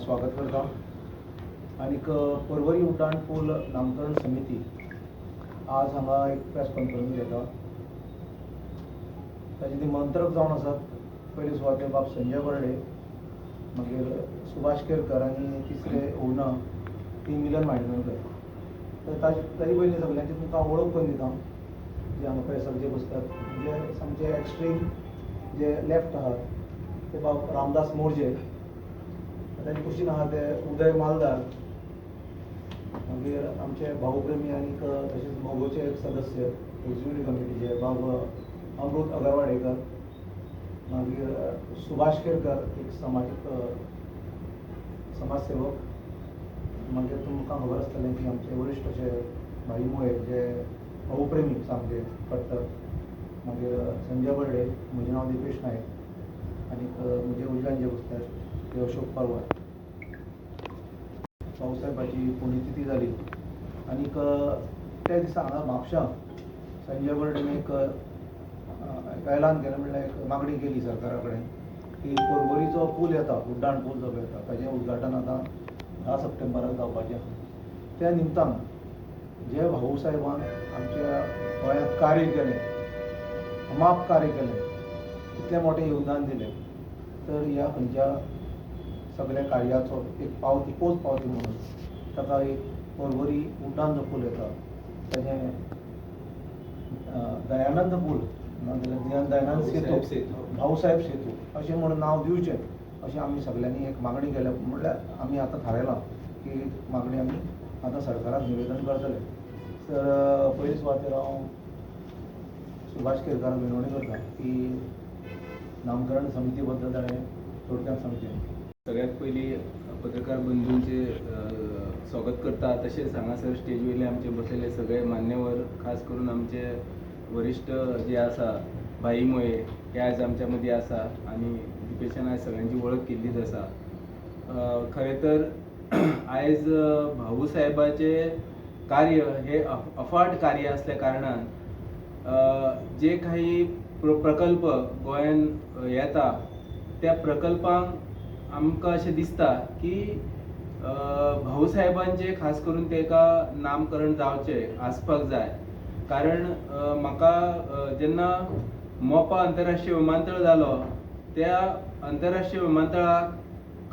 स्वागत करता। आनीक पर्वरी उड्डाण पूल नामकरण समिती आज हांगा एक प्रेस कॉन्फरन्स घेता। ताजे निमंत्रक जावन आसात पयले सुवातेर बाब संजय बर्डे, मागीर सुभाष केरकर आनी तिसरे ओनर ती मिलन मांडणकर। तर ताजे पयलीं सगळ्यांची तुमकां वळख करून दिता जे हांगा प्रेसाक जे बसतात। म्हणजे सामके एक्स्ट्रीम जे लेफ्ट आहात ते बाब रामदास मोर्जे, ताजे कुशीन आहा ते उदय मालदार, मागीर आमचे भाऊप्रेमी आनीक तशेंच मोगोचे एक सदस्य एक्झिक्युटीव कमिटीचे बाब अमृत अगरवाडेकर, मागीर सुभाष केरकर एक सामाजीक समाजसेवक, मागीर तुमकां खबर आसतलें की आमचे वरिश्ठ अशे भाई मोये जे भाऊप्रेमी सामके कट्टर, मागीर संजय बर्डे, म्हजें नांव दिपेश नायक, आनीक म्हजे उजव्यान जे बसतात ते अशोक परवार। भाऊसाहेबाची पुण्यतिथी जाली आनीक त्या दिसा हांगा म्हापशां संजय बर्डेन एक ऐलान केलें, म्हणल्यार एक मागणी केली सरकारा कडेन की पर्वरीचो पूल येता, उड्डाण पूल जो येता ताजें उद्घाटन आतां 10 सप्टेंबराक जावपाचें आसा। त्या निमतान जे भाऊसाहेबान आमच्या गोंयांत कार्य केलें, अमाप कार्य केलें, इतलें मोठें योगदान दिलें, तर ह्या खंयच्या सगळ्या कार्याचो एक पावती, पोच पावती म्हणून ताका एक पर्वरी उड्डाण जो पूल येता ताजें दयानंद पूल नाजाल्यार दयानंद सेतू, भाऊसाहेब सेतू अशें म्हणून नांव दिवचें अशें आमी सगळ्यांनी एक मागणी केल्या। म्हणल्यार आमी आतां थारायलां की मागणी आमी आतां सरकाराक निवेदन करतले। तर पयले सुवातेर हांव सुभाष केरकाराक विनवणी करता की नामकरण समिती बद्दल ताणें थोडक्यात सांगचें। सगळ्यात पयलीं पत्रकार बंधूंचे स्वागत करता। तशेंच हांगासर स्टेज वयले आमचे बसलेले सगळे मान्यवर, खास करून आमचे वरिश्ठ जे आसा भाई मोये हे आयज आमच्या मदीं आसा आनी दिपेशान आयज सगळ्यांची वळख केल्लीच आसा। खरें तर आयज भाऊ साहेबाचें कार्य हे अफाट कार्य असल्या कारणान जे काही प्रकल्प गोंयान येता त्या प्रकल्पांक आमकां अशें दिसता की भाऊ साहेबांचें खास करून तेका नामकरण जावचें, आसपाक जाय। कारण म्हाका जेन्ना मोपा आंतरराष्ट्रीय विमानतळ जालो त्या आंतरराष्ट्रीय विमानतळाक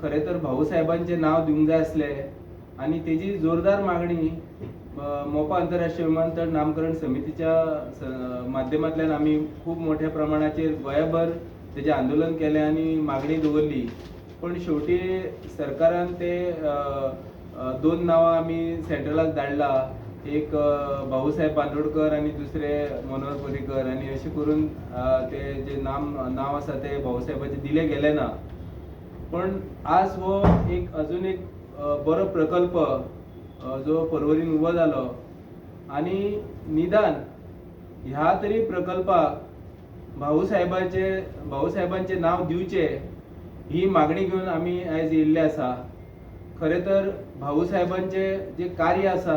खरें तर भाऊ साहेबांचें नांव दिवंक जाय आसलें आनी तेजी जोरदार मागणी मोपा आंतरराष्ट्रीय विमानतळ नामकरण समितीच्या माध्यमांतल्यान आमी खूब मोठ्या प्रमाणाचेर गोंयभर तेजें आंदोलन केलें आनी मागणी दवरली। पण शेवटी सरकारान ते 2 नांवां आमी सेंट्रलाक धाडला, एक भाऊसाहेब बांदोडकर आनी दुसरे मनोहर पर्रीकर, आनी अशें करून ते जे नांव आसा ते भाऊसाहेबाचें दिलें गेलें ना। पण आज हो एक अजून एक बरो प्रकल्प जो पर्वरीन उबो जालो आनी निदान ह्या तरी प्रकल्पाक भाऊसाहेबांचें नांव दिवचें ही मागणी घेवन आमी आयज येयल्ले आसा। खरें तर भाऊ साहेबांचें जे कार्य आसा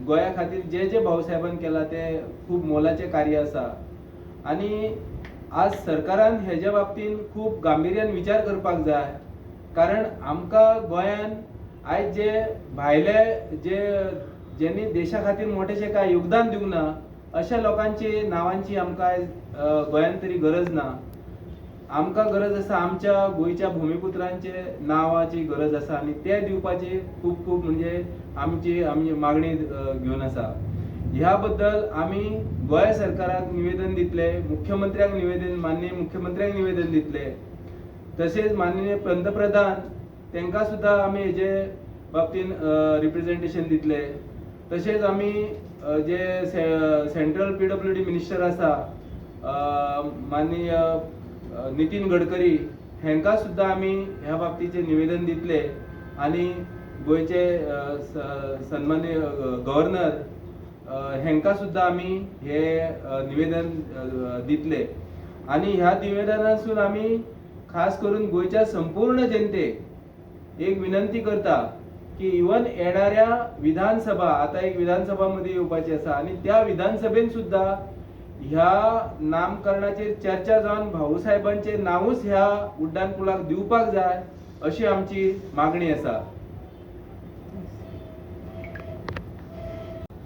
गोंया खातीर जे भाऊसाहेबान केलां तें खूब मोलाचें कार्य आसा आनी आज सरकारान हेज्या बाबतीन खूब गांभिर्यान विचार करपाक जाय। कारण आमकां गोंयान आयज जे भायले जेनी देशा खातीर मोठेशें कांय योगदान दिवंक ना अशा लोकांची नांवांची आमकां आयज गोंयान तरी गरज ना। आमकां गरज आसा आमच्या गोंयच्या भुमिपुत्रांचे नांवाची गरज आसा आनी ते दिवपाची खूब म्हणजे आमी मागणी घेवन आसा। ह्या बद्दल आमी गोंय सरकाराक निवेदन दितले, मुख्यमंत्र्याक माननीय मुख्यमंत्र्याक निवेदन दितले, तशेंच माननीय पंतप्रधान तांकां सुद्दां आमी हेजे बाबतीन रिप्रेझेंटेशन दितले। तशेंच आमी जे सेंट्रल PWD मिनिस्टर आसा माननीय नितीन गडकरी हांकां सुद्दां आमी ह्या बाबतीचें निवेदन दितले आनी गोंयचे सन्माननीय गव्हर्नर हांकां सुद्दां आमी हे निवेदन दितले। आनी ह्या निवेदनासून आमी खास करून गोंयच्या संपूर्ण जनतेक एक विनंती करता की इवन येणाऱ्या विधानसभा, आता एक विधानसभा मध्ये येवपाची आसा आनी त्या विधानसभेन सुद्दां ह्या नामकरणाचेर चर्चा जावन भाऊ साहेबांचें नांवूच ह्या उड्डाण पुलाक दिवपाक जाय अशी आमची मागणी आसा.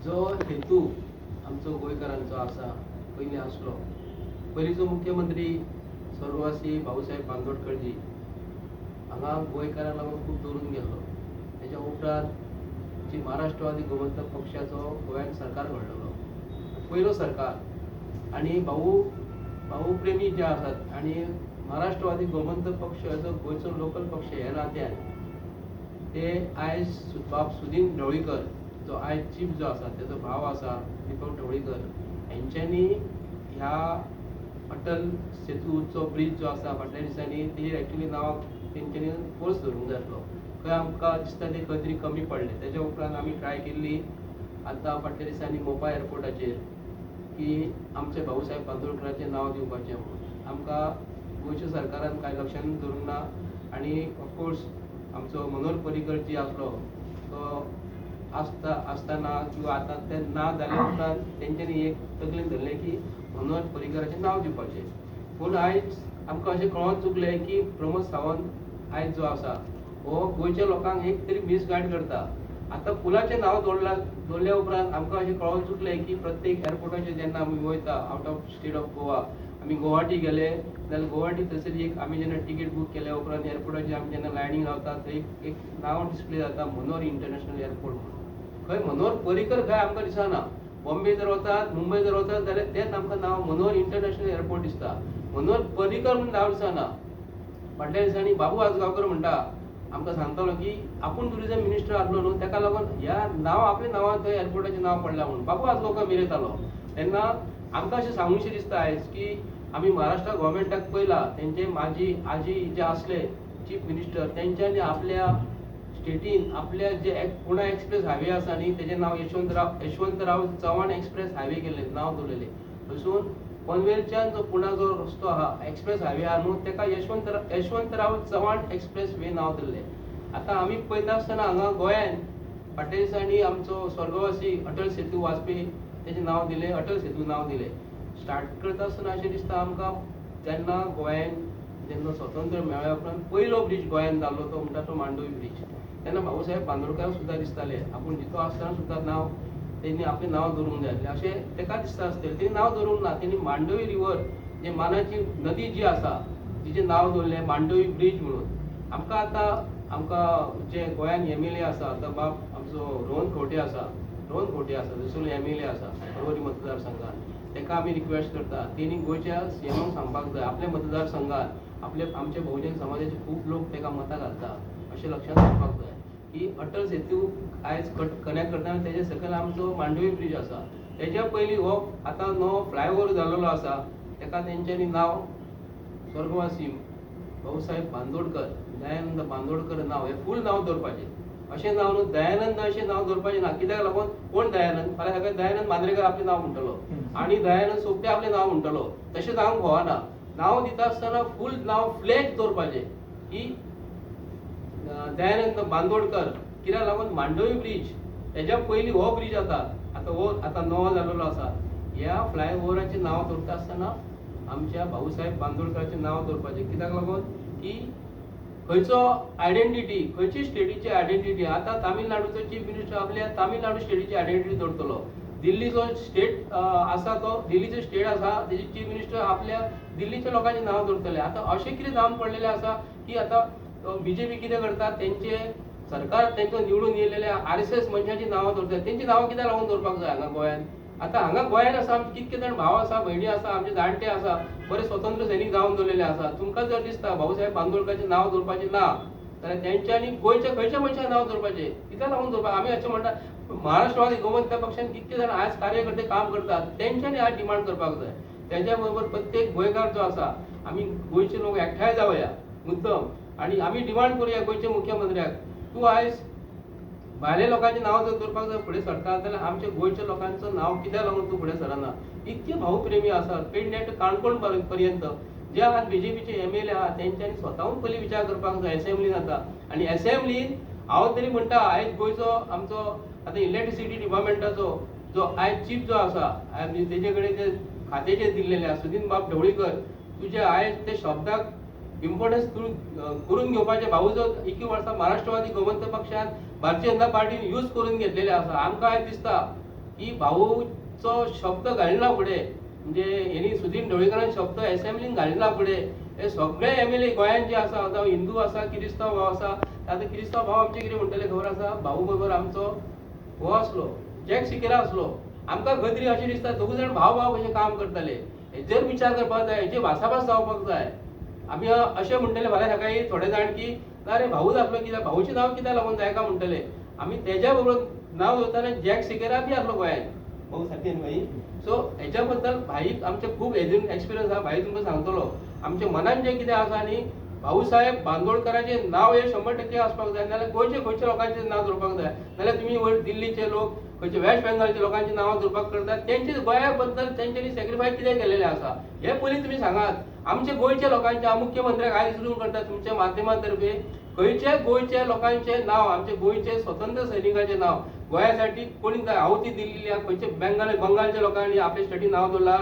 जो हेतू आमचो गोंयकारांचो आसा पयलीं आसलो, पयलींचो मुख्यमंत्री स्वर्गवासी भाऊसाहेब बांदोडकरजी हांगा गोंयकारांक लागून खूब दवरून गेल्लो. तेच्या उपरांत जी महाराष्ट्रवादी गोमंतक पक्षाचो गोंयांत सरकार घडलो, पयलो सरकार, आनी भाऊ प्रेमी जे आसात आनी महाराष्ट्रवादी गोमंतक पक्ष जो गोंयचो लोकल पक्ष ह्या नात्यान ते आयज बाब सुदीन ढवळीकर जो आयज चीफ जो आसा तेजो भाव आसा दीपक ढवळीकर हेंच्यांनी ह्या अटल सेतूचो ब्रीज जो आसा फाटल्या दिसांनी तेजेर एक्चुली नांव तेंच्यांनी फोर्स धरूंक जाय आसलो. खंय आमकां दिसता ते खंय तरी कमी पडले. तेच्या उपरांत आमी ट्राय केल्ली आतां फाटल्या दिसांनी मोपा एअरपोर्टाचेर की आमचे भाऊसाहेब बांदोडकराचें नांव दिवपाचें म्हणून. आमकां गोंयच्या सरकारान कांय लक्षांत धरूंक ना आनी ऑफकोर्स आमचो मनोहर पर्रीकर जी आसलो तो आसतना किंवा आतां ते ना जाल्या उपरांत तेंच्यांनी एक तकलेन धरलें की मनोहर पर्रीकराचें नांव दिवपाचें. पूण आयज आमकां अशें कळोन चुकलें की प्रमोद सावंत आयज जो आसा हो गोंयच्या लोकांक एक तरी मिसगायड करता. आतां पुलाचें नांव दवरल्या उपरांत आमकां अशें कळोन चुकलें की प्रत्येक एअरपोर्टाचेर जेन्ना आमी वयता out of state of Goa, आमी गुवाहाटी गेले जाल्यार गुवाहाटी थंयसर एक आमी जेन्ना टिकेट बूक केल्या उपरांत एअरपोर्टाचेर आमी जेन्ना लायनीक रावता थंय एक नांव डिस्प्ले जाता मनोहर इंटरनॅशनल एअरपोर्ट म्हणून. खंय मनोहर पर्रीकर खंय आमकां दिसना. बॉम्बे जर वतात, मुंबय जर वतात जाल्यार तेंच आमकां नांव मनोहर इंटरनॅशनल एअरपोर्ट दिसता. मनोहर पर्रीकर म्हणून नांव दिसना. फाटल्या दिसांनी बाबू आजगांवकर म्हणटा आमकां सांगतालो की आपूण टुरिझम मिनिस्टर आसलो न्हू तेका लागून ह्या नांव आपल्या नांवान थंय एअरपोर्टाचें नांव पडलां म्हणून बाबू आजगांवकर मिरयतालो. तेन्ना आमकां अशें सांगूशें दिसता आयज की आमी महाराष्ट्रा गोवोरमेंटाक पयलां तेंचे माजी आजी जे आसले चीफ मिनिस्टर तेंच्यांनी आपल्या स्टेटीन आपल्या जे पुणे एक्सप्रेस हायवे आसा न्ही तेजें नांव यशवंतराव चव्हाण एक्सप्रेस हायवे केल्लें नांव दवरलेलें. थंयसून पनवेलच्यान जो पुणा जो रस्तो आहा एक्सप्रेस हायवे आहा न्हू तेका यशवंतराव चव्हाण एक्सप्रेस वे नांव दिल्लें. आतां आमी पळयता आसतना हांगा गोंयान फाटल्या दिसांनी आमचो स्वर्गवासी अटल सेतू वाजपेयी तेजें नांव दिलें, अटल सेतू नांव दिलें. स्टार्ट करता आसतना अशें दिसता आमकां जेन्ना गोंयान जेन्ना स्वतंत्र मेळ्ळ्या उपरांत पयलो ब्रीज गोंयान जाल्लो तो म्हणटा तो मांडोवी ब्रीज. तेन्ना भाऊसाहेब बांदोडकार सुद्दां दिसताले आपूण जितो आसतना सुद्दां नांव तेणी आपलें नांव दवरूंक जाय आसलें अशें तेका दिसता आसतलें. तेणी नांव दवरूंक ना. तेणी मांडोवी रिवर जे मानाची नदी जी आसा तिचें नांव दवरलें मांडोवी ब्रीज म्हणून. आमकां आतां जे गोंयान MLA आसा आतां बाब आमचो रोहन खंवटे आसा थंयसरलो MLA आसा परवरी मतदारसंघान. तेका आमी रिक्वेस्ट करता तेणी गोंयच्या CMाक सांगपाक जाय आपल्या मतदारसंघात आमचे बहुजन समाजाचे खूब लोक तेका मतां घालता अशें लक्षांत दवरपाक जाय की अटल सेतू आयज कनेक्ट करतना तेजे सकयल आमचो मांडोवी ब्रीज आसा. तेज्या पयलीं हो आतां नवो फ्लायओव्हर जाल्लो आसा तेका तेंच्यांनी नांव स्वर्गवासी भाऊसाहेब बांदोडकर दयानंद बांदोडकर नांव हें फूल नांव दवरपाचें. अशें नांव न्हू दयानंद अशें नांव दवरपाचें ना. कित्याक लागून कोण दयानंद फाल्यां सकाळीं दयानंद मांद्रेकर आपलें नांव म्हणटलो आनी दयानंद सोपटे आपलें नांव म्हणटलो. तशें जावंक भोवना. नांव दिता आसतना फूल नांव फ्लॅट दवरपाचें की दयानंद बांदोडकर. कित्याक लागून मांडोवी ब्रीज हेज्या पयलीं हो ब्रीज आतां नवो जाल्लो आसा. ह्या फ्लायओव्हराचें नांव दवरता आसतना आमच्या भाऊसाहेब बांदोडकराचें नांव दवरपाचें. कित्याक लागून की खंयचो आयडेंटिटी खंयची स्टेटीची आयडेंटिटी आतां तामिळनाडूचो चीफ मिनिस्टर आपल्या तामिळनाडू स्टेटीची आयडेंटिटी दवरतलो. दिल्लीचो स्टेट आसा तो दिल्लीचो स्टेट आसा तेजे चीफ मिनिस्टर आपल्या दिल्लीच्या लोकांचें नांव दवरतले. आतां अशें कितें जावन पडलेलें आसा की आतां BJP कितें करता तेंचे सरकार तेंचो निवडून येयलेल्या RSS मनशांची नांवां दवरतात. तेंची नांवां कित्याक लागून दवरपाक जाय हांगा गोंयान. आतां हांगा गोंयान आसा आमचे कितके जाण भाव आसा भयणी आसा आमचे जाणटे आसा बरे स्वतंत्र सैनीक जावन दवरलेले आसा. तुमकां जर दिसता भाऊसाहेब बांदोडकराचें नांव दवरपाचें ना जाल्यार तेंच्यांनी गोंयच्या खंयच्या मनशाक नांव दवरपाचें. कित्याक लागून दवरपाक आमी अशें म्हणटा महाराष्ट्रवादी गोमंतक पक्षान कितके जाण आयज कार्यकर्ते काम करतात तेंच्यांनी आज डिमांड करपाक जाय. तेज्या बरोबर प्रत्येक गोंयकार जो आसा आमी गोंयचे लोक एकठांय जावया मुद्दम आनी आमी डिमांड करुया गोंयच्या मुख्यमंत्र्याक तूं आयज भायल्या लोकांचें नांव जर दवरपाक जर फुडें सरता जाल्यार आमच्या गोंयच्या लोकांचें नांव कित्याक लागून तूं फुडें सरना. इतके भावप्रेमी आसात पेडणे टू काणकोण पर्यंत जे आज BJPचे MLA आहा तेंच्यांनी स्वताहून पयलीं विचार करपाक जाय असेंब्लीन आतां. आनी असेंब्लीन हांव तरी म्हणटा आयज गोंयचो आमचो आतां इलेक्ट्रिसिटी डिपार्टमेंटाचो जो आयज चीफ जो आसा तेजे कडेन ते खातें जे दिल्लेलें आसा सुदीन बाब ढवळीकर तुजे आयज ते शब्दाक इम्पॉर्टन्स करून घेवपाचे भाऊजो इतकी वर्सां महाराष्ट्रवादी गोमंतक पक्षान भारतीय जनता पार्टीन यूज करून घेतलेले आसा. आमकां आयज दिसता की भाऊचो शब्द घालिना फुडें म्हणजे हेणी सुदीन ढवळीकरान शब्द असेंब्लीन घालिना फुडें हे सगळे एमएलए गोंयांत जे आसा जावं हिंदू आसा किरिस्तांव भाव आसा. आतां किरिस्तांव भाव आमचे कितें म्हणटले खबर आसा, भाऊ बरोबर आमचो हो आसलो जॅक सिकेरा आसलो. आमकां खंय तरी अशें दिसता दोगूय जाण भाव भाव कशें काम करताले. हेजेर विचार करपाक जाय, हेजेर भासाभास जावपाक जाय. आमी अशें म्हणटले फाल्यां सकाळी थोडे जाण की ना रे भाऊच आसलो कित्याक भाऊचें नांव कित्याक लागून जायका म्हणटले. आमी तेज्या बरोबर नांव दवरताना जॅक सिकेरा बी आसलो गोंयांत भाऊ सारकें न्हू भाई. सो हेच्या बद्दल भाईक आमचे खूब एक्सपिरियन्स आहा. भाई तुमकां सांगतलो आमच्या मनान जें कितें आसा न्ही भाऊ साहेब बांदोडकराचें नांव हे 100% आसपाक जाय. नाल्यार गोंयचे खंयच्या लोकांचें नांव धरपाक जाय. नाल्यार तुमी वयर दिल्लीचे लोक खंयचे वेस्ट बेंगॉलच्या लोकांची नांवां धरपाक करतात. तेंचे गोंया बद्दल तेंच्यांनी सॅक्रिफायस कितें केलेलें आसा हे पयलीं तुमी सांगात. आमच्या गोंयच्या लोकांच्या मुख्यमंत्र्याक आयज उलोवंक करतात तुमच्या माध्यमांतर्फे खंयचे गोंयच्या लोकांचें नांव आमचे गोंयचे स्वतंत्र सैनिकाचें नांव गोंयासाठी कोणी आवती दिल्ली खंयचे बंगालच्या लोकांनी आपल्या स्टेटीन नांव दवरला.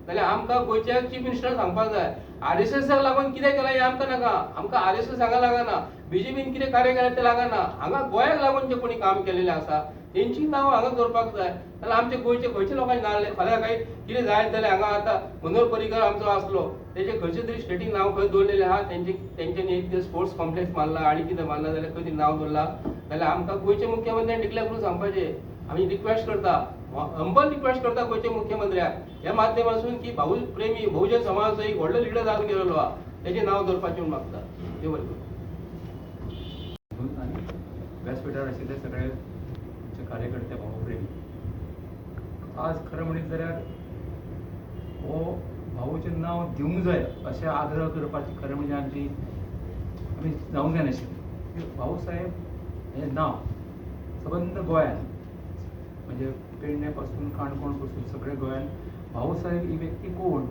जाल्यार आमकां गोंयच्या चीफ मिनिस्टर सांगपाक जाय RSSक लागून कितें केलां हें आमकां नाका. आमकां RSS हांगा लागना, BJPन कितें कार्य केलें तें लागना. हांगा गोंयाक लागून जें कोणी काम केलेलें आसा तेंची नांव हांगा दवरपाक जाय. नाल्यार आमचे गोंयचे खंयच्या लोकांचे नांव फाल्यां काही कितें जायत जाल्यार हांगा आतां मनोहर पर्रीकर आमचो आसलो तेजे खंयचे तरी स्टेटीन नांव खंय दवरलेलें आहा. तेंच्यांनी एक स्पोर्ट्स कॉम्प्लेक्स मारला आनी कितें मारला जाल्यार खंय तरी नांव दवरला. जाल्यार आमकां गोंयच्या मुख्यमंत्र्यान डिक्लेअर करून सांगपाचें. आमी रिक्वेस्ट करता, हंबल रिक्वेस्ट करता गोंयच्या मुख्यमंत्र्याक ह्या माध्यमांतसून की भाऊ प्रेमी बहुजन समाजाचो एक व्हडलो लिडर जावन गेलेलो आहा तेजें नांव दवरपाचें म्हूण मागता. देव बरें करूं. आणि व्यासपीठार आशिल्ले सगळे आमचे कार्यकर्ते भावप्रेमी आज खरें म्हणीत जाल्यार हो भाऊचें नांव दिवंक जाय अशें आग्रह करपाची खरें म्हणजे आमी जावंक जाय नाशिल्लें. भाऊ साहेब हें नांव सबंद गोंयांत म्हणजे पेडणे पासून काणकोण पासून सगळे गोंयांत भाऊ साहेब ही व्यक्ती कोण,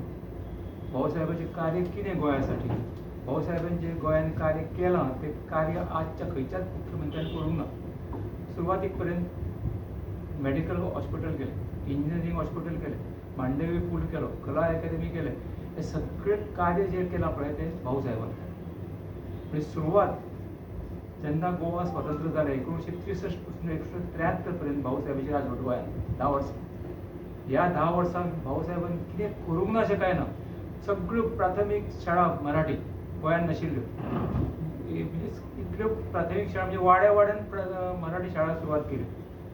भाऊ साहेबाचें कार्य कितें गोंयासाठी, भाऊ साहेबान जें गोंयांत कार्य केलां तें कार्य आजच्या खंयच्याच मुख्यमंत्र्यान करूंक ना. सुरवातीक पर्यंत मेडिकल हॉस्पिटल केलें, इंजिनियरींग हॉस्पिटल केलें, मांडवी पूल केलो, कला अकादेमी केलें. हें सगळें कार्य जें केलां पळय तें भाऊ साहेबान केलें. म्हणजे सुरवात जेन्ना गोवा स्वतंत्र जालें 1963 पासून 1973 पर्यंत भाऊ साहेबाची राजवट गोंयांत 10 वर्सां. ह्या 10 वर्सांक भाऊ साहेबान कितें करूंक ना अशें कांय ना. सगळ्यो प्राथमीक शाळा मराठी गोंयांत नाशिल्ल्यो. इतल्यो प्राथमीक शाळा म्हणजे वाड्या वाड्यान मराठी शाळा सुरवात केली,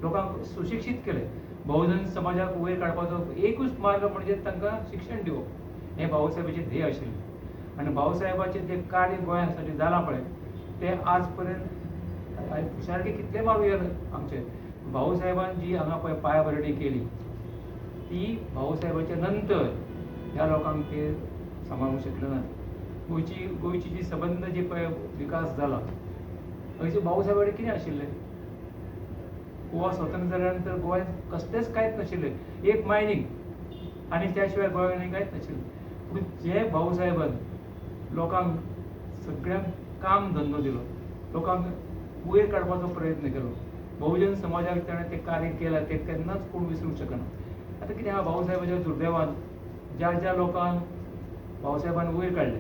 लोकांक सुशिक्षीत केले. बहुजन समाजाक वयर काडपाचो एकूच मार्ग म्हणजे तांकां शिक्षण दिवप हें भाऊ साहेबाचें ध्येय आशिल्लें. आनी भाऊ साहेबाचें जें कार्य गोंयासाठी जालां पळय तें आज पर्यंत हुशारकी कितले मारूया आमचे भाऊ साहेबान जी हांगा पळय पांयभरणी केली ती भाऊ साहेबाच्या नंतर ह्या लोकांक ते सांबाळूंक शकले ना. गोंयची जी सबंद जी पळय विकास जाला हयचे भाऊ साहेबा कडेन कितें आशिल्लें. गोवा स्वतंत्र जाल्या नंतर गोंयांत कसलेंच कांयच नाशिल्लें, एक मायनींग आनी त्या शिवाय गोंयांत कांयच नाशिल्लें. पूण जे भाऊ साहेबान लोकांक सगळ्यांक काम धंदो दिलो, लोकांक वयर काडपाचो प्रयत्न केलो, बहुजन समाजाक ताणें तें कार्य केलां तें केन्नाच कोण विसरूंक शकना. आतां कितें आहा भाऊ साहेबाच्या दुर्दैवान ज्या लोकांक भाऊ साहेबान वयर काडले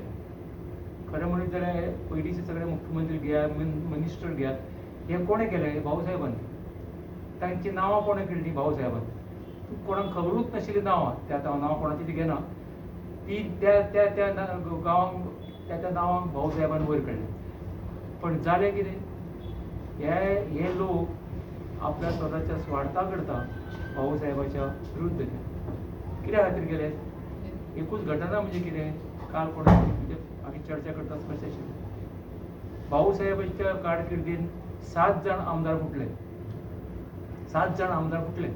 खरें म्हणीत जाल्यार पयलींचे सगळे मुख्यमंत्री घेयात मिनिस्टर घेयात हें कोणें केलें हे भाऊ साहेबान. तांची नांवां कोणें केलीं भाऊ साहेबान. कोणाक खबरूच नाशिल्लीं नांवां. ते आतां हांव नांवां कोणाची ती घेना ती त्या गांवांक त्या नांवांक भाऊ साहेबान वयर काडलें. पण जालें कितें हे लोक आपल्या स्वताच्या स्वार्था करता भाऊ साहेबाच्या विरुद्ध केले. कित्या खातीर केले एकूच घटना म्हणजे कितें काल कोणाची म्हणजे आमी चर्चा करता कशें आशिल्लें. भाऊ साहेबाच्या कारकिर्दीन 7 जाण आमदार फुटले. 7 जाण आमदार फुटले.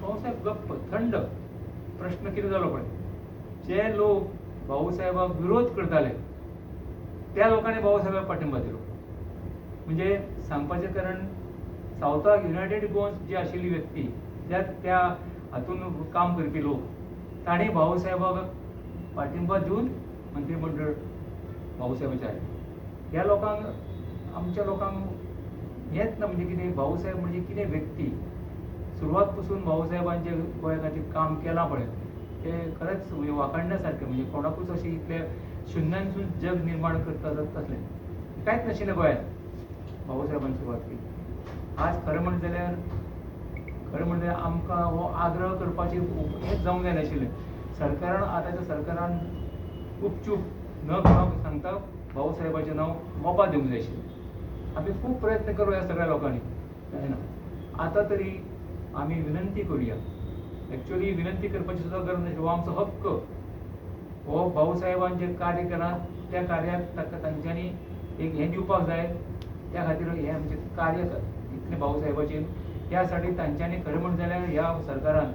भाऊ साहेब गप्प थंड. प्रश्न कितें जालो पळय जे लोक भाऊ साहेबाक विरोध करताले त्या लोकांनी भाऊ साहेबाक पाठिंबा दिलो. म्हणजे सांगपाचें कारण सावथाक युनायटेड गोवन्स जी आशिल्ली व्यक्ती त्या हातून काम करपी लोक तांणी भाऊ साहेबाक पाठिंबा दिवन मंत्रिमंडळ भाऊ साहेबाचें हाडलें. ह्या लोकांक आमच्या लोकांक हेंच ना म्हणजे कितें भाऊ साहेब म्हणजे कितें व्यक्ती. सुरवात पासून भाऊ साहेबान जें गोंया खातीर काम केलां पळय तें खरेंच वाखाणण्या सारकें. म्हणजे कोणाकूच अशी इतले शुन्यानसून जग निर्माण करता तसलें कांयच नाशिल्लें गोंयांत भाऊसाहेबान सुरवात केली. आज खरें म्हणलें जाल्यार आमकां हो आग्रह करपाचें हेंच जावंक जाय नाशिल्लें. सरकारान आतांच्या सरकारान गुपचूप न कोणाक सांगता भाऊसाहेबाचें नांव मोपा दिवंक जाय आशिल्लें. आमी खूब प्रयत्न करूं ह्या सगळ्या लोकांनी, जायना. आतां तरी आमी विनंती करुया. एक्चुअली विनंती करपाची सुद्दां गरज नाशिल्ली, हो आमचो हक्क. हो भाऊसाहेबान जें कार्य केलां त्या कार्याक तांच्यांनी एक हें दिवपाक जाय. त्या खातीर हें आमचें कार्य इतलें भाऊसाहेबाचें, त्या साठी तांच्यांनी खरें म्हणलें जाल्यार ह्या सरकारान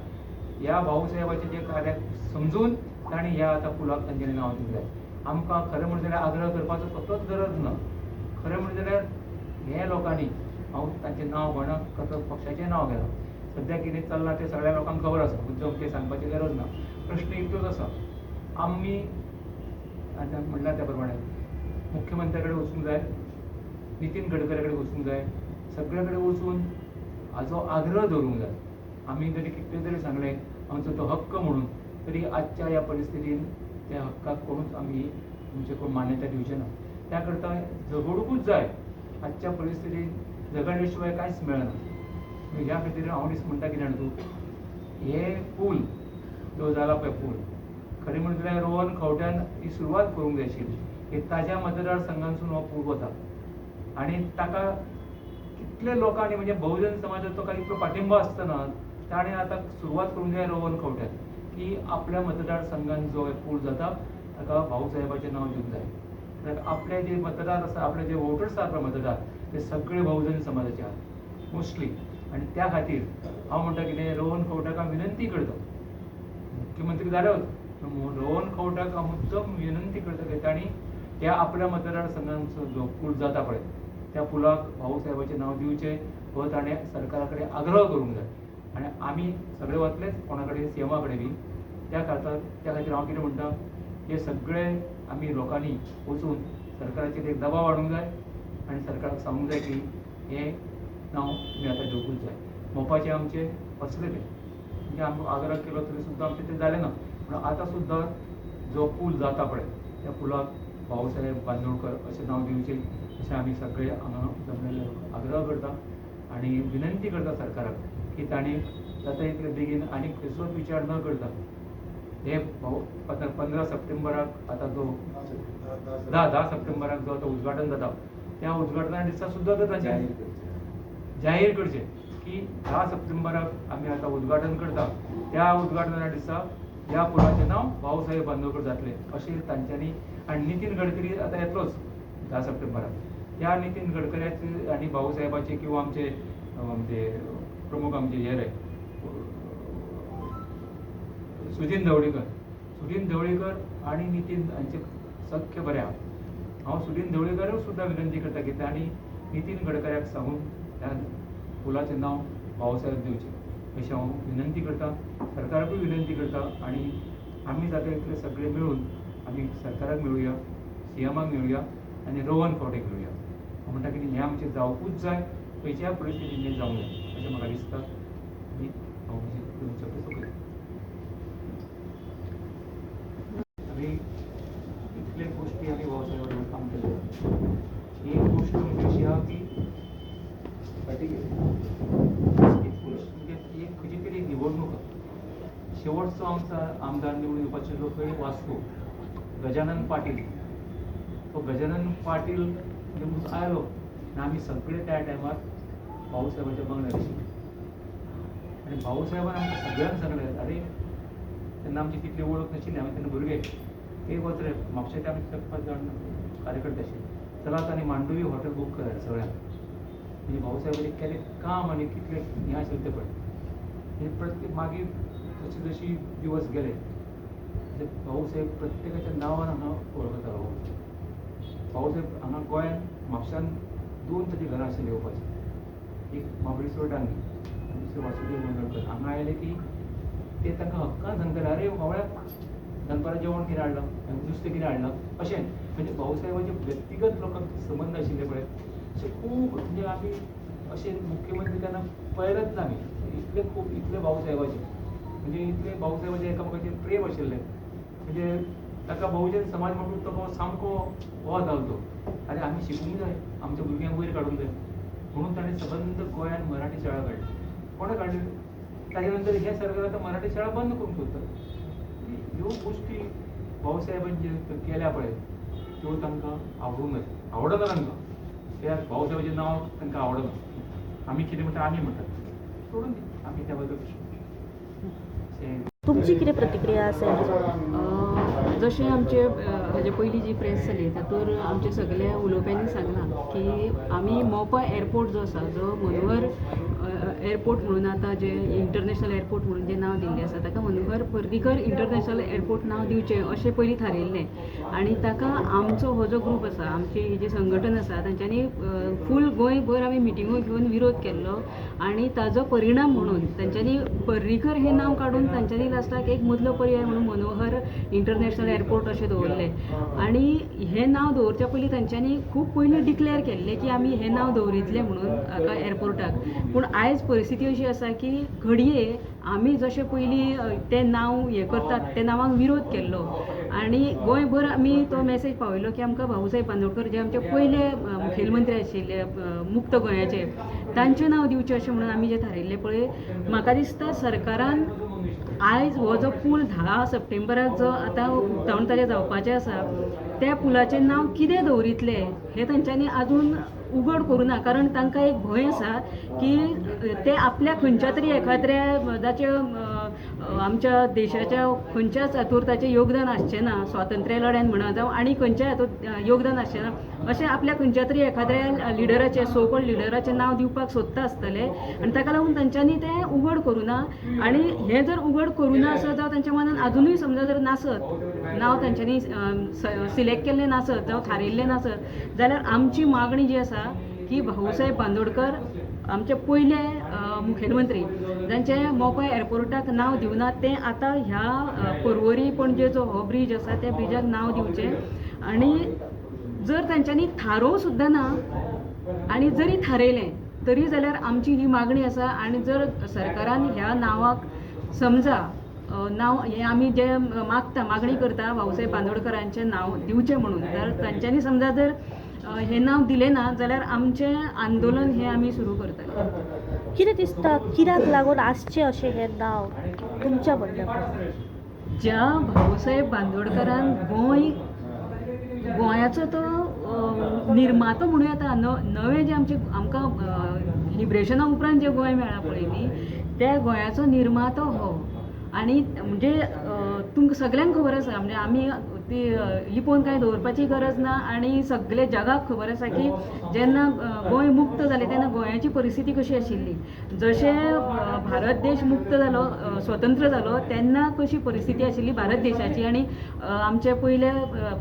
ह्या भाऊसाहेबाचें जें कार्याक समजून तांणी ह्या आतां पुलाक तांच्यांनी नांव दिवंक जाय. आमकां खरें म्हणलें जाल्यार आग्रह करपाचो कसलोच गरज ना. खरें म्हणलें जाल्यार हे लोकांनी हांव तांचें नांव म्हणना, कसलो पक्षाचें नांव घेना. सद्या कितें चल्लां तें सगळ्या लोकांक खबर आसा, मुद्दम तें सांगपाची गरज ना. प्रश्न इतलोच आसा, आमी आतां म्हणलां त्या प्रमाणे मुख्यमंत्र्या कडेन वचूंक जाय, नितीन गडकरी कडेन वचूंक जाय, सगळे कडेन वचून हाजो आग्रह धरूंक जाय. आमी जरी कितले जरी सांगलें आमचो तो हक्क म्हणून, तरी आजच्या ह्या परिस्थितीन त्या हक्काक कोणूच आमी म्हणजे कोण मान्यता दिवचे ना. त्या करता झगडूंकूच जाय. आजच्या परिस्थितीन झगडले शिवाय कांयच मेळना. ह्या खातीर हांव म्हणटा कितें जाणा तूं, हे पूल जो जाला पळय पूल, खरें म्हणलें जाल्यार रोहन खंवट्यान ही सुरवात करूंक जाय आशिल्ली. की ताज्या मतदारसंघांसून हो पूल वता आनी ताका कितले लोकांनी म्हणजे बहुजन समाजाचो काही इतलो पाठिंबा आसतना ताणें आतां सुरवात करूंक जाय रोहन खंवट्यान, की आपल्या मतदारसंघान जो पूल जाता ताका भाऊसाहेबाचें नांव दिवंक जाय. कित्याक आपले जे मतदार आसा, आपले जे वोटर्स आसा मतदार, ते सगळे बहुजन समाजाचे आहात मोस्टली. आनी त्या खातीर हांव म्हणटा कितें, रोहन खंवट्याक हांव विनंती करता, मुख्यमंत्री जाल्यात, रोहन खंवट्याक हांव मुद्दम विनंती करता की तांणी त्या आपल्या मतदारसंघांचो जो पूल जाता पळय त्या पुलाक भाऊसाहेबाचें नांव दिवचें, हो ताणें सरकारा कडेन आग्रह करूंक जाय. आनी आमी सगळे वतलेच कोणा कडेन सीएमा कडेन बी. त्या खातीर हांव कितें म्हणटा, हे सगळे आमी लोकांनी वचून सरकाराचेर एक दबाव हाडूंक जाय आनी सरकाराक सांगूंक जाय की हें नांव तुमी आतां दिवंकूच जाय. मोपाचें आमचें असलें तें म्हणजे आमकां आग्रह केलो तरी सुद्दां आमचें तें जालें ना. पूण आतां सुद्दां जो पूल जाता पळय त्या पुलाक भाऊसाहेब बांदोडकर अशें नांव दिवचें अशें आमी सगळे हांगा जमलेले आग्रह करता आनी विनंती करता सरकाराक की तांणी जाता इतले बेगीन आनी खंयचोच विचार न करता हे 15 सप्टेंबराक आतां जो 10 सप्टेंबराक जो आतां उद्घाटन जाता त्या उद्घाटना दिसा सुद्दां तर तांचे जाहीर करचें की 10 सप्टेंबराक आमी आतां उद्घाटन करता, त्या उद्घाटना दिसा ह्या पुलाचें नांव भाऊसाहेब बांदोडकर जातलें अशें तांच्यांनी. आनी नितीन गडकरी आतां येतलोच 10 सप्टेंबराक. त्या नितीन गडकऱ्याचे आनी भाऊसाहेबाचे किंवा आमचे प्रमुख आमचे हे रे सुदीन ढवळीकर आनी नितीन हांचे सख्य बरे आहा. हांव सुदीन ढवळीकराक सुद्दां विनंती करता की तांणी नितीन गडकऱ्याक सांगून त्या पुलाचें नांव भाऊसाहेब दिवचें अशें हांव विनंती करता. सरकाराकूय विनंती करता आनी आमी जाता इतले सगळे मेळून आमी सरकाराक मेळुया, सीएमाक मेळुया आनी रोहन खंवटेक मेळुया. हांव म्हणटा की हें आमचें जावपूच जाय, खंयच्याय परिस्थितीन हें जावंक जाय अशें म्हाका दिसता. आनी हांव सगळे आमी इतले गोश्टी आमी भाऊसाहेबा बरोबर काम केलें. एक गोश्ट म्हणजे अशी आहा की म्हणजे एक खंयची तरी निवडणूक शेवटचो आमचा आमदार निवडून येवपाचो खंय वास्को गजानन पाटील. तो गजानन पाटील निवडून आयलो आनी आमी सगळे त्या टायमार भाऊसाहेबाच्या बंगल्यार आशिल्ले आनी भाऊसाहेबान आमकां सगळ्यांक सांगलें, अरे तेन्ना आमची तितली वळख नाशिल्ली, आमी तेन्ना भुरगे एक वच रे म्हापशेंचे आमी 5 जाण कार्यकर्ते आशिल्ले, चलात आनी मांडवी हॉटेल बूक करात सगळ्यांक. म्हणजे भाऊसाहेबांनी केलें काम आनी कितलें हें आशिल्लें तें पळय. हे प्रत्येक मागीर जशी जशी दिवस गेले तशें भाऊसाहेब प्रत्येकाच्या नांवान हांगा वळखतालो. भाऊसाहेब हांगा गोंयांत म्हापशान 2 ताची घरां आशिल्लीं येवपाचीं, एक महाबळेश्वर डांगी आनी दुसरें वासुदेव गोंयकार. हांगा आयले की ते तांकां हक्कान सांगताले, अरे बावळ्याक दनपारां जेवण कितें हाडलां, नुस्तें कितें हाडलां अशें. म्हणजे भाऊसाहेबाचे व्यक्तिगत लोकांक संबंद आशिल्ले पळय अशें खूब. म्हणजे आमी अशें मुख्यमंत्री तेन्ना पळयलेच ना आमी. इतले भाऊसाहेबाचे म्हणजे इतले भाऊसाहेबाचे एकामेकाचेर प्रेम आशिल्लें. म्हणजे ताका बहुजन समाज म्हणून तो सामको हो जालो आनी आमी शिकूंक जाय, आमच्या भुरग्यांक वयर काडूंक जाय म्हणून ताणें सबंद गोंयांत मराठी शाळा काडली. कोणें काडली? ताजे नंतर हे सरकार आतां मराठी शाळा बंद करूंक सोदता. ह्यो गोश्टी भाऊसाहेबान जे केल्या पळय त्यो तांकां आवडना तांकां. त्या भाऊसाहेबाचें नांव तांकां आवडना. आमी कितें म्हणटा आमी म्हणटात सोडून दी, आमी त्या बद्दल तुमची कितें प्रतिक्रिया आसा हेचेर? जशें आमचे हाजे पयलीं जी प्रेस जाली तातूंत आमचे सगळ्या उलोवप्यांनी सांगलां की आमी मोपा एअरपोर्ट जो आसा, जो मनोहर एअरपोर्ट म्हणून आतां जे इंटरनॅशनल एअरपोर्ट म्हणून जे नांव दिल्लें आसा ताका मनोहर पर्रीकर इंटरनॅशनल एअरपोर्ट नांव दिवचें अशें पयलीं थारायल्लें. आनी ताका आमचो हो जो ग्रूप आसा, आमचे ही जे संघटन आसा तांच्यांनी फूल गोंयभर आमी मिटिंगो घेवन विरोध केल्लो आनी ताजो परिणाम म्हणून तांच्यांनी पर्रीकर हें नांव काडून तांच्यांनी लास्टाक एक मदलो पर्याय म्हणून मनोहर इंटरनॅशनल एअरपोर्ट अशें दवरलें. आनी हें नांव दवरच्या पयलीं तांच्यांनी खूब पयलीं डिक्लेअर केल्लें की आमी हें नांव दवरितलें म्हणून हाका एअरपोर्टाक. पूण आयज परिस्थिती अशी आसा की घडये आमी जशें पयलीं तें नांव हें करतात त्या नांवाक विरोध केल्लो आनी गोंयभर आमी तो मॅसेज पावयलो की आमकां भाऊसाहेब बांदोडकर जे आमचे पयले मुखेलमंत्री आशिल्ले मुक्त गोंयाचे, तांचें नांव दिवचें अशें म्हणून आमी जें थारायल्लें पळय. म्हाका दिसता सरकारान आयज हो जो पूल 10 सप्टेंबराक जो आतां उक्तावण ताजें जावपाचें आसा त्या पुलाचें नांव कितें दवरितले हें तांच्यांनी आजून उगड करूं ना. कारण तांकां एक भंय आसा की ते आपल्या खंयच्या तरी एखाद्या जाचे आमच्या देशाच्या खंयच्याच हातूर ताचें योगदान आसचें ना, स्वातंत्र्य लड्यान म्हणा जावं आनी खंयच्याय हातूंत योगदान आसचें ना अशें आपल्या खंयच्या तरी एखाद्या लिडराचें सोकॉल्ड लिडराचें नांव दिवपाक सोदता आसतले आनी ताका लागून तांच्यांनी तें उगड करूं ना. आनी हें जर उगड करूं ना आसत जावं तांच्या मनान अजुनूय समजा जर नासत, नांव तांच्यांनी सिलेक्ट केल्लें नासत जावं थारिल्लें नासत जाल्यार आमची मागणी जी आसा की भाऊसाहेब बांदोडकर आमचे पयले मुखेलमंत्री जांचे मोपा एअरपोर्टाक नांव दिवना तें आतां ह्या पर्वरी पणजेचो हो ब्रीज आसा त्या ब्रिजाक नांव दिवचें. आनी जर तांच्यांनी थारोवं सुद्दां ना आनी जरी थारयलें तरी जाल्यार आमची ही मागणी आसा. आनी जर सरकारान ह्या नांवाक समजा नांव हें आमी जें मागणी करता भाऊसाहेब बांदोडकरांचें नांव दिवचें म्हणून, जाल्यार तांच्यांनी समजा जर हें नांव दिलें ना जाल्यार आमचें आंदोलन हें आमी सुरू करतले. कितें दिसता कित्याक लागून आसचें अशें हें नांव तुमच्या मतान? ज्या भाऊसाहेब बांदोडकरान गोंयाचो तो निर्मातो म्हणूं येता, नवें जें आमकां लिबरेशना उपरांत जें गोंय मेळ्ळां पळय न्ही त्या गोंयाचो निर्मातो हो. आनी म्हणजे तुमकां सगळ्यांक खबर आसा, म्हणजे आमी ती लिपोवन कांय दवरपाची गरज ना आनी सगळे जगाक खबर आसा की जेन्ना गोंय मुक्त जालें तेन्ना गोंयाची परिस्थिती कशी आशिल्ली. जशें भारत देश मुक्त जालो, स्वतंत्र जालो तेन्ना कशी परिस्थिती आशिल्ली भारत देशाची आनी आमचे पयले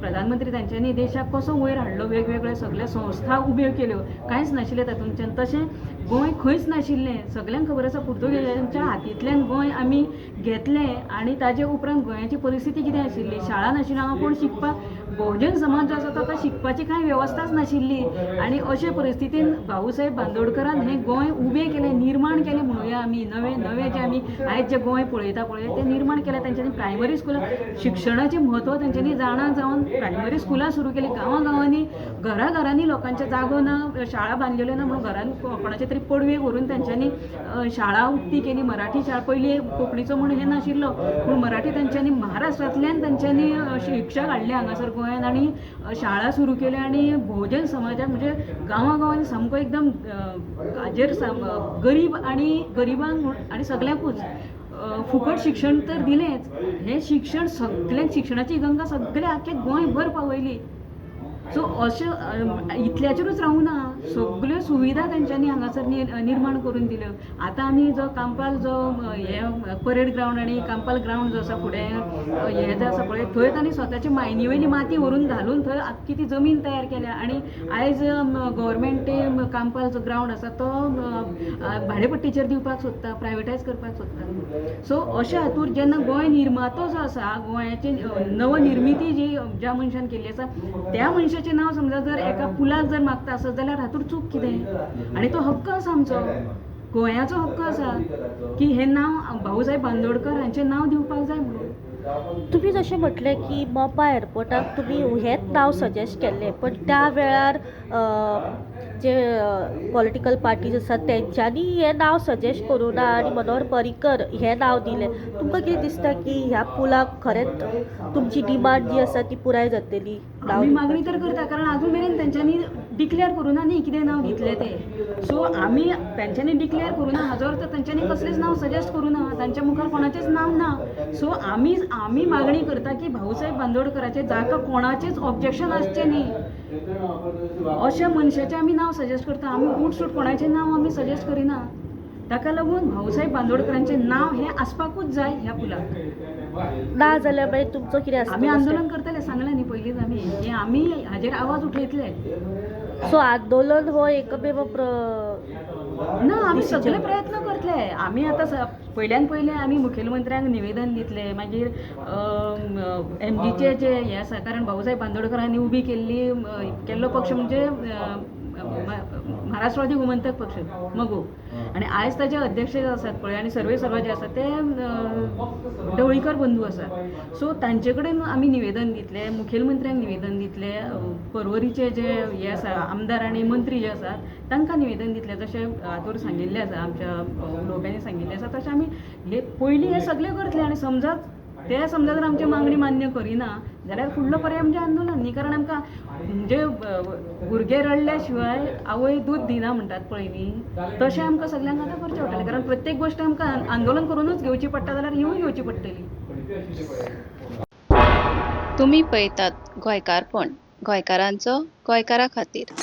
प्रधानमंत्री तांच्यांनी देशाक कसो वयर हाडलो, वेगवेगळे सगळे संस्था उब्यो केल्यो, कांयच नाशिल्लें तातूंतल्यान. तशें गोंय खंयच नाशिल्लें. सगळ्यांक खबर आसा पुर्तुगेजांच्या हातींतल्यान गोंय आमी घेतलें आनी ताजे उपरांत गोंयाची परिस्थिती कितें आशिल्ली, शाळा नाशिल्ली. हांगा कोण शिकपाक, बहुजन समाज जो आसा ताका शिकपाची कांय वेवस्थाच नाशिल्ली आनी अशे परिस्थितीन भाऊसाहेब बांदोडकरान हें गोंय उबें केलें, निर्माण केलें म्हणुया आमी. नवें जें आमी आयज जें गोंय पळयता पळय तें निर्माण केलें तांच्यांनी. प्रायमरी स्कुलां शिक्षणाचें म्हत्व तांच्यांनी जाणा जावन प्रायमरी स्कुलां सुरू केलीं. गांवांनी घरांनी लोकांचे जागो ना, शाळा बांदलेल्यो ना म्हणून घरान कोणाचे तरी पडवे व्हरून तांच्यांनी शाळा उक्ती केली. मराठी शाळा पयलीं कोंकणीचो म्हूण हें नाशिल्लो पूण मराठी तांच्यांनी महाराष्ट्रांतल्यान तांच्यांनी शिक्षक हाडले हांगासर गोंयांत आनी शाळा सुरू केल्यो. आनी बहुजन समाजाक म्हणजे गांवांनी सामको एकदम हाजेर गरीब आनी गरिबांक आनी सगळ्यांकूच फुकट शिक्षण तर दिलेंच. हें शिक्षण सगळ्यांक शिक्षणाची गंगा सगळे आख्खे गोंयभर पावयली. सो अशें इतल्याचेरूच रावूं ना, सगळ्यो सुविधा तांच्यांनी हांगासर निर्माण करून दिल्यो. आतां आमी जो कांपाल जो हे परेड ग्रावंड आनी कांपाल ग्रावंड जो आसा फुडें हे जे आसा पळय थंय तांणी स्वताची मायनी वयली माती व्हरून घालून थंय आख्खी ती जमीन तयार केल्या आनी आयज गव्हर्मेंट कांपाल जो ग्रावंड आसा तो भाडेपट्टीचेर दिवपाक सोदता, प्रायवेटायज करपाक सोदता. सो अशे हातूर जेन्ना गोंय निर्मातो जो आसा, गोंयाची नवनिर्मिती जी ज्या मनशान केल्ली आसा त्या मनशाचें नांव समजा जर एका पुलाक जर मागता आसत जाल्यार हातूर चूक कितें? आनी तो हक्क आसा आमचो, गोंयाचो हक्क आसा की हें नांव भाऊसाहेब बांदोडकर हांचें नांव दिवपाक जाय म्हणून. तुम्ही जशें म्हटलें की मोपा एअरपोर्टाक तुम्ही हेंच नांव सजेस्ट केल्लें, पण त्या वेळार जे पॉलिटिकल पार्टीज आसात तेंच्यांनी हें नांव सजेस्ट करूं ना आनी मनोहर पर्रीकर हें नांव दिलें. तुमकां कितें दिसता की ह्या पुलाक खरेंच तुमची डिमांड जी आसा ती पुराय जातली? आमी मागणी तर करता, कारण अजून मेरेन तेंच्यांनी डिक्लेअर करूना न्ही कितें नांव दितलें तें. सो आमी तेंच्यांनी डिक्लेअर करूना हाजो अर्थ तेंच्यांनी कसलेंच नांव सजेस्ट करूना, तांच्या मुखार कोणाचेंच नांव ना. सो आमी मागणी करता की भाऊसाहेब बांदोडकराचे जाका कोणाचेंच ऑब्जेक्शन आसचें न्ही अशा मनशाचें आमी नांव सजेस्ट करता. आमी उठसूट कोणाचें नांव आमी सजेस्ट करिना. ताका लागून भाऊसाहेब बांदोडकरांचें नांव हें आसपाकूच जाय ह्या पुलाक. ना जाल्यार मागीर तुमचो कितें आसता? आमी आंदोलन करतले, सांगलें न्ही पयलींच आमी की आमी हाजेर आवाज उठयतले. सो आंदोलन हो एकमेव ना, आमी सगळे प्रयत्न करतले. आमी आतां पयल्यान पयलें आमी मुखेलमंत्र्यांक निवेदन दितले, मागीर MDचे जे हे आसा, कारण भाऊसाहेब बांदोडकरांनी उबी केल्लो पक्ष म्हणजे महाराष्ट्रवादी गोमंतक पक्ष मगो, आनी आयज ताचे अध्यक्ष जे आसात पळय आनी सर्वेसर्वा जे आसात ते ढवळीकर बंधू आसात. सो तांचे कडेन आमी निवेदन दितले, मुखेलमंत्र्यांक निवेदन दितले, परवरीचे जे हे आसा आमदार आनी मंत्री जे आसात तांकां निवेदन दितले. जशें हातूर सांगिल्लें आसा, आमच्या उलोवप्यांनी सांगिल्लें आसा, तशें आमी हे पयलीं हे सगळें करतले. आनी समजा जर आमची मागणी मान्य करिना जाल्यार फुडलो पर्याय म्हणजे आंदोलन न्ही. कारण आमकां म्हणजे भुरगे रडल्या शिवाय आवय दूध दिना म्हणटात पळय न्ही, तशें आमकां सगळ्यांक आतां करचें पडटलें. कारण प्रत्येक गोश्ट आमकां आंदोलन करूनच घेवची पडटा जाल्यार हिवूय घेवची पडटली. तुम्ही पळयतात गोंयकारपण, गोंयकारांचो गोंयकारा खातीर.